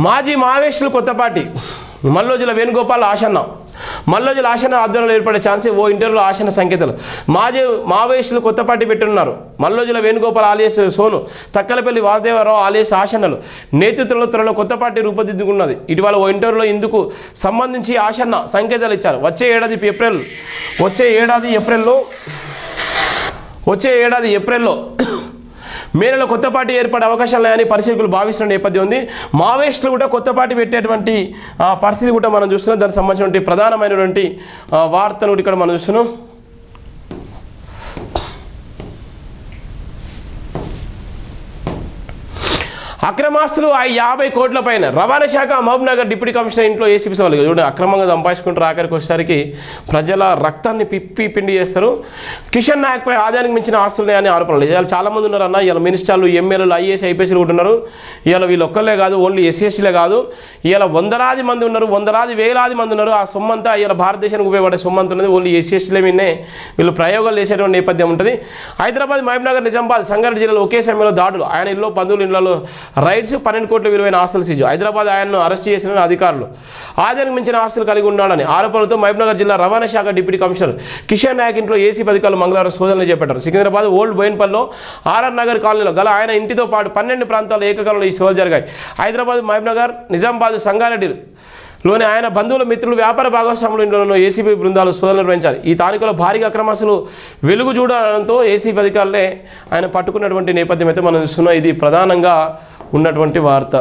మాజీ మావేశ్వరులు కొత్తపాటి మల్లోజుల వేణుగోపాల్ ఆశన్న ఆధ్వర్యంలో ఏర్పడే ఛాన్సే ఓ ఇంటర్వ్యూలో ఆశన్న సంకేతాలు. మాజీ మావేశ్వరులు కొత్తపాటి పెట్టున్నారు. మల్లోజుల వేణుగోపాల్ ఆలియస్ సోను, తక్కలపల్లి వాసుదేవరావు ఆలియస్ ఆశన్నలు నేతృత్వంలో త్వరలో కొత్త పార్టీ రూపుదిద్దుకున్నది. ఇటీవల ఓ ఇంటర్వ్యూలో ఇందుకు సంబంధించి ఆశన్న సంకేతాలు ఇచ్చారు. వచ్చే ఏడాది ఏప్రిల్లో మే నెలలో కొత్త పార్టీ ఏర్పడే అవకాశాలు ఉన్నాయని పరిశీలకులు భావిస్తున్న నేపథ్యం ఉంది. మావోయిస్టులు కూడా కొత్త పార్టీ పెట్టేటువంటి పరిస్థితి కూడా మనం చూస్తున్నాం. దానికి సంబంధించినటువంటి ప్రధానమైనటువంటి వార్తను కూడా ఇక్కడ మనం చూస్తున్నాం. అక్రమాస్తులు 50 కోట్ల పైన రవాణా శాఖ మహబూబ్నగర్ డిప్యూటీ కమిషనర్ ఇంట్లో ఏసీపీ సవాలు. చూడండి, అక్రమంగా సంపాదించుకుంటారు. ఆఖరికి వచ్చేసరికి ప్రజల రక్తాన్ని పిండి చేస్తారు. కిషన్ నాయక్పై ఆదాయానికి మించిన ఆస్తులు ఉన్నాయని ఆరోపణలు. ఇవాళ చాలామంది ఉన్నారు అన్న. ఇవాళ మినిస్టర్లు, ఎమ్మెల్యేలు, ఐఏఎస్, ఐపీఎస్లు కూడా ఉన్నారు. ఇవాళ వీళ్ళు ఒక్కళ్ళే కాదు, ఓన్లీ ఎస్సీఎస్టీలే కాదు, ఇవాళ వందలాది మంది ఉన్నారు, వేలాది మంది ఉన్నారు. ఆ సొమ్మంతా ఇవాళ భారతదేశానికి ఉపయోగపడే సొమ్మంత ఉన్నది ఓన్లీ ఎస్సీఎస్టీలే మీదే వీళ్ళు ప్రయోగాలు చేసేటువంటి నేపథ్యం ఉంటుంది. హైదరాబాద్, మహబూబ్నగర్, నిజామాబాద్, సంగారెడ్డి జిల్లాలో ఒకే సమయంలో దాడులు. ఆయన ఇల్లు, బంధువుల ఇళ్లలో రైడ్స్, 12 కోట్ల విలువైన ఆస్తులు సీజు. హైదరాబాద్ ఆయన్ను అరెస్ట్ చేసిన అధికారులు ఆదాయానికి మించిన ఆస్తులు కలిగి ఉన్నాడని ఆరోపణలతో మహబూబ్నగర్ జిల్లా రవాణా శాఖ డిప్యూటీ కమిషనర్ కిషన్ నాయక్ ఇంట్లో ఏసీపీ అధికారులు మంగళవారం శోధనలు చేపట్టారు. సికింద్రాబాద్ ఓల్డ్ బోయిన్పల్లిలో ఆర్ఆర్ నగర్ కాలనీలో గల ఆయన ఇంటితో పాటు 12 ప్రాంతాల్లో ఏకకాలంలో ఈ శోధనలు జరిగాయి. హైదరాబాద్, మహబూబ్నగర్, నిజామాబాద్, సంగారెడ్డిలోని ఆయన బంధువుల, మిత్రులు, వ్యాపార భాగస్వాముల ఇంట్లోనూ ఏసీబీ బృందాలు శోధనలు నిర్వహించారు. ఈ తాలూకాలో భారీగా అక్రమాస్తులు వెలుగు చూడడంతో ఏసీబీ అధికారులే ఆయన పట్టుకున్నటువంటి నేపథ్యం అయితే మనం చూస్తున్నాం. ఇది ప్రధానంగా ఉన్నటువంటి వార్త.